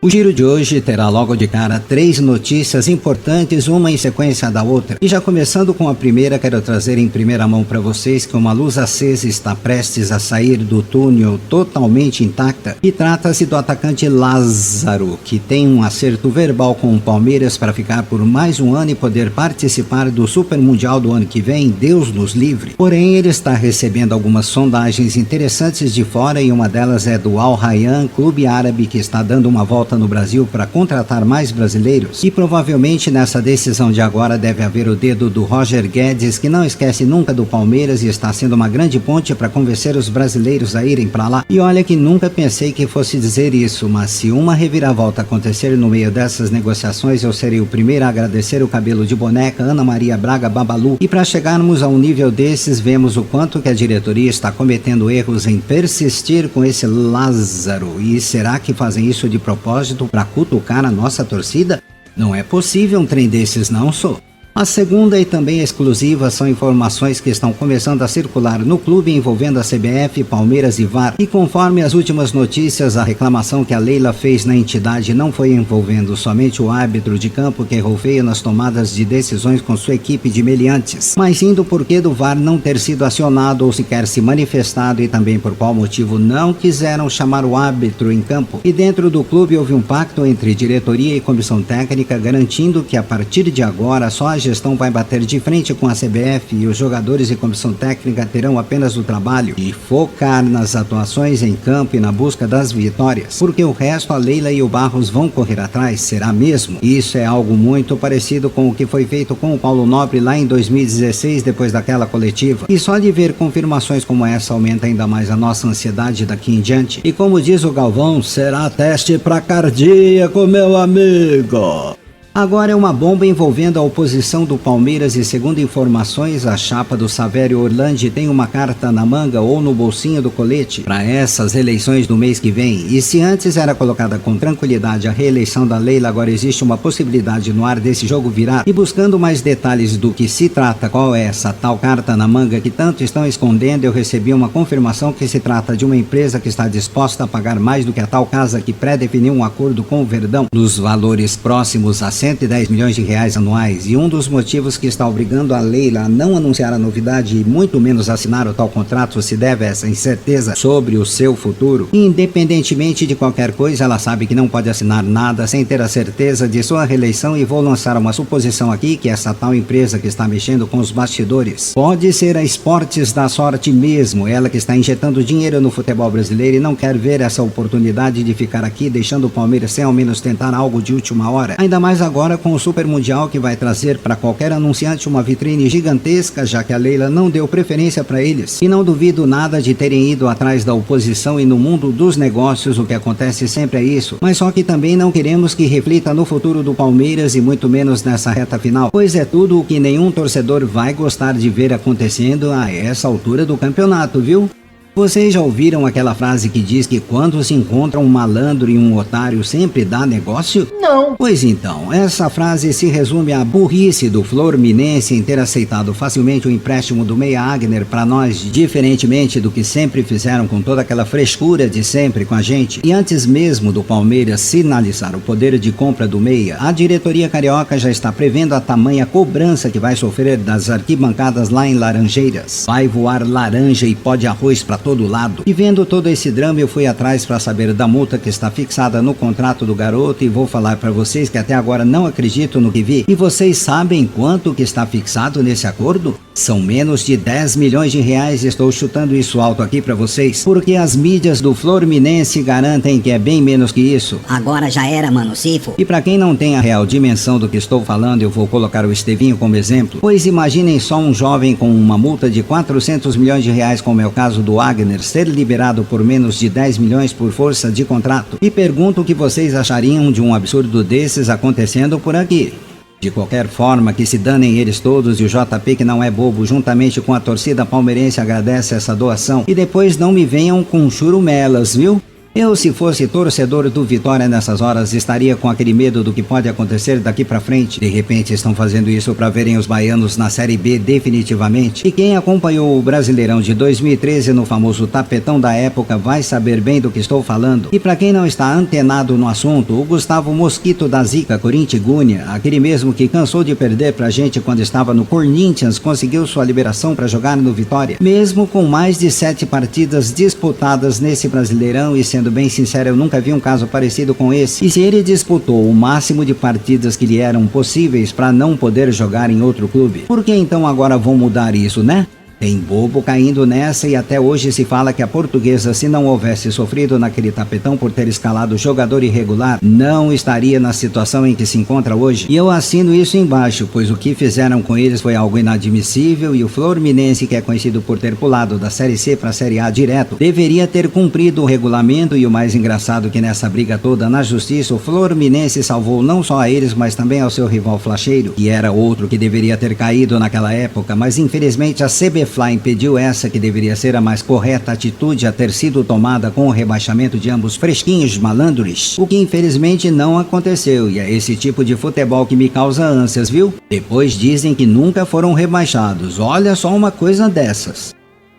O giro de hoje terá logo de cara 3 notícias importantes, uma em sequência da outra. E já começando com a primeira, quero trazer em primeira mão para vocês que uma luz acesa está prestes a sair do túnel totalmente intacta. E trata-se do atacante Lázaro, que tem um acerto verbal com o Palmeiras para ficar por mais um ano e poder participar do Super Mundial do ano que vem, Deus nos livre. Porém, ele está recebendo algumas sondagens interessantes de fora e uma delas é do Al Rayyan, clube árabe que está dando uma volta no Brasil para contratar mais brasileiros. E provavelmente nessa decisão de agora deve haver o dedo do Roger Guedes, que não esquece nunca do Palmeiras e está sendo uma grande ponte para convencer os brasileiros a irem para lá. E olha que nunca pensei que fosse dizer isso, mas se uma reviravolta acontecer no meio dessas negociações, eu serei o primeiro a agradecer o cabelo de boneca Ana Maria Braga Babalu. E para chegarmos a um nível desses, vemos o quanto que a diretoria está cometendo erros em persistir com esse Lázaro. E será que fazem isso de propósito para cutucar a nossa torcida? Não é possível um trem desses, não, sou. A segunda e também exclusiva são informações que estão começando a circular no clube envolvendo a CBF, Palmeiras e VAR. E conforme as últimas notícias, a reclamação que a Leila fez na entidade não foi envolvendo somente o árbitro de campo que errou feio nas tomadas de decisões com sua equipe de meliantes, mas sim do porquê do VAR não ter sido acionado ou sequer se manifestado e também por qual motivo não quiseram chamar o árbitro em campo. E dentro do clube houve um pacto entre diretoria e comissão técnica garantindo que a partir de agora só a gestão vai bater de frente com a CBF e os jogadores e comissão técnica terão apenas o trabalho de focar nas atuações em campo e na busca das vitórias, porque o resto a Leila e o Barros vão correr atrás, será mesmo? Isso é algo muito parecido com o que foi feito com o Paulo Nobre lá em 2016, depois daquela coletiva. E só de ver confirmações como essa aumenta ainda mais a nossa ansiedade daqui em diante. E como diz o Galvão, será teste pra cardíaco, meu amigo. Agora é uma bomba envolvendo a oposição do Palmeiras e, segundo informações, a chapa do Savério Orlandi tem uma carta na manga ou no bolsinho do colete para essas eleições do mês que vem. E se antes era colocada com tranquilidade a reeleição da Leila, agora existe uma possibilidade no ar desse jogo virar. E buscando mais detalhes do que se trata, qual é essa tal carta na manga que tanto estão escondendo, eu recebi uma confirmação que se trata de uma empresa que está disposta a pagar mais do que a tal casa que pré-definiu um acordo com o Verdão, nos valores próximos a 110 milhões de reais anuais, e um dos motivos que está obrigando a Leila a não anunciar a novidade e muito menos assinar o tal contrato se deve a essa incerteza sobre o seu futuro. Independentemente de qualquer coisa, ela sabe que não pode assinar nada sem ter a certeza de sua reeleição, e vou lançar uma suposição aqui que essa tal empresa que está mexendo com os bastidores pode ser a Esportes da Sorte mesmo, ela que está injetando dinheiro no futebol brasileiro e não quer ver essa oportunidade de ficar aqui deixando o Palmeiras sem ao menos tentar algo de última hora, ainda mais agora com o Super Mundial que vai trazer para qualquer anunciante uma vitrine gigantesca, já que a Leila não deu preferência para eles. E não duvido nada de terem ido atrás da oposição, e no mundo dos negócios o que acontece sempre é isso, mas só que também não queremos que reflita no futuro do Palmeiras e muito menos nessa reta final, pois é tudo o que nenhum torcedor vai gostar de ver acontecendo a essa altura do campeonato, viu? Vocês já ouviram aquela frase que diz que quando se encontra um malandro e um otário sempre dá negócio? Não. Pois então, essa frase se resume à burrice do Fluminense em ter aceitado facilmente o empréstimo do meia Agner para nós, diferentemente do que sempre fizeram com toda aquela frescura de sempre com a gente. E antes mesmo do Palmeiras sinalizar o poder de compra do meia, a diretoria carioca já está prevendo a tamanha cobrança que vai sofrer das arquibancadas lá em Laranjeiras. Vai voar laranja e pó de arroz para todo lado. E vendo todo esse drama, eu fui atrás para saber da multa que está fixada no contrato do garoto, e vou falar para vocês que até agora não acredito no que vi. E vocês sabem quanto que está fixado nesse acordo? São menos de 10 milhões de reais, estou chutando isso alto aqui para vocês, porque as mídias do Fluminense garantem que é bem menos que isso. Agora já era, mano, Cifo. E para quem não tem a real dimensão do que estou falando, eu vou colocar o Estevinho como exemplo, pois imaginem só um jovem com uma multa de 400 milhões de reais, como é o caso do Agner, ser liberado por menos de 10 milhões por força de contrato. E pergunto o que vocês achariam de um absurdo desses acontecendo por aqui. De qualquer forma, que se danem eles todos, e o JP, que não é bobo, juntamente com a torcida palmeirense agradece essa doação. E depois não me venham com churumelas, viu? Eu, se fosse torcedor do Vitória nessas horas, estaria com aquele medo do que pode acontecer daqui pra frente. De repente estão fazendo isso pra verem os baianos na Série B definitivamente. E quem acompanhou o Brasileirão de 2013 no famoso tapetão da época vai saber bem do que estou falando. E pra quem não está antenado no assunto, o Gustavo Mosquito da Zica Corinthians, aquele mesmo que cansou de perder pra gente quando estava no Corinthians, conseguiu sua liberação pra jogar no Vitória. Mesmo com mais de 7 partidas disputadas nesse Brasileirão, e sendo bem sincero, eu nunca vi um caso parecido com esse. E se ele disputou o máximo de partidas que lhe eram possíveis para não poder jogar em outro clube, por que então agora vão mudar isso, né? Tem bobo caindo nessa e até hoje se fala que a Portuguesa, se não houvesse sofrido naquele tapetão por ter escalado jogador irregular, não estaria na situação em que se encontra hoje. E eu assino isso embaixo, pois o que fizeram com eles foi algo inadmissível e o Fluminense, que é conhecido por ter pulado da Série C para a Série A direto, deveria ter cumprido o regulamento. E o mais engraçado que nessa briga toda na justiça, o Fluminense salvou não só a eles, mas também ao seu rival Flacheiro, que era outro que deveria ter caído naquela época, mas infelizmente a CBF impediu essa que deveria ser a mais correta atitude a ter sido tomada com o rebaixamento de ambos fresquinhos malandros, o que infelizmente não aconteceu, e é esse tipo de futebol que me causa ânsias, viu? Depois dizem que nunca foram rebaixados, olha só uma coisa dessas.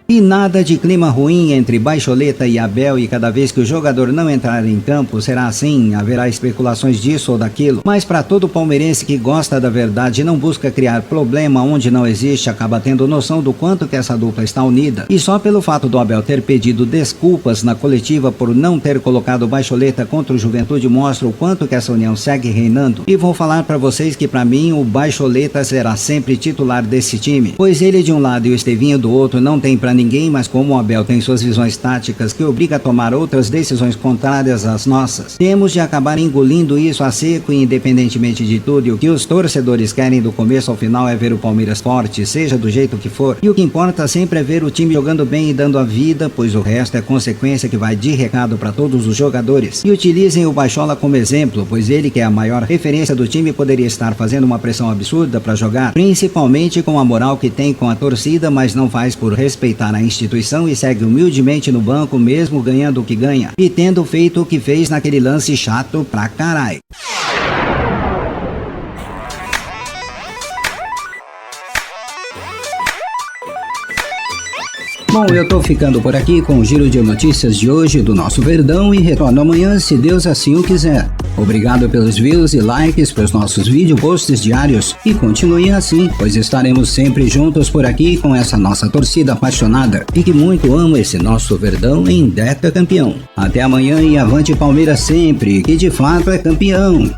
E nada de clima ruim entre Baixoleta e Abel, e cada vez que o jogador não entrar em campo será assim, haverá especulações disso ou daquilo, mas para todo palmeirense que gosta da verdade e não busca criar problema onde não existe, acaba tendo noção do quanto que essa dupla está unida. E só pelo fato do Abel ter pedido desculpas na coletiva por não ter colocado Baixoleta contra o Juventude mostra o quanto que essa união segue reinando. E vou falar para vocês que para mim o Baixoleta será sempre titular desse time, pois ele de um lado e o Estevinho do outro não tem para ninguém, mas como o Abel tem suas visões táticas que obriga a tomar outras decisões contrárias às nossas, temos de acabar engolindo isso a seco. E independentemente de tudo, e o que os torcedores querem do começo ao final é ver o Palmeiras forte, seja do jeito que for, e o que importa sempre é ver o time jogando bem e dando a vida, pois o resto é consequência que vai de recado para todos os jogadores. E utilizem o Baixola como exemplo, pois ele, que é a maior referência do time, poderia estar fazendo uma pressão absurda para jogar, principalmente com a moral que tem com a torcida, mas não faz por respeitar a instituição e segue humildemente no banco, mesmo ganhando o que ganha e tendo feito o que fez naquele lance chato pra caralho. Bom, eu tô ficando por aqui com o giro de notícias de hoje do nosso Verdão e retorno amanhã, se Deus assim o quiser. Obrigado pelos views e likes para os nossos vídeo posts diários e continuem assim, pois estaremos sempre juntos por aqui com essa nossa torcida apaixonada e que muito ama esse nosso Verdão em Deca campeão. Até amanhã e avante Palmeiras sempre, que de fato é campeão.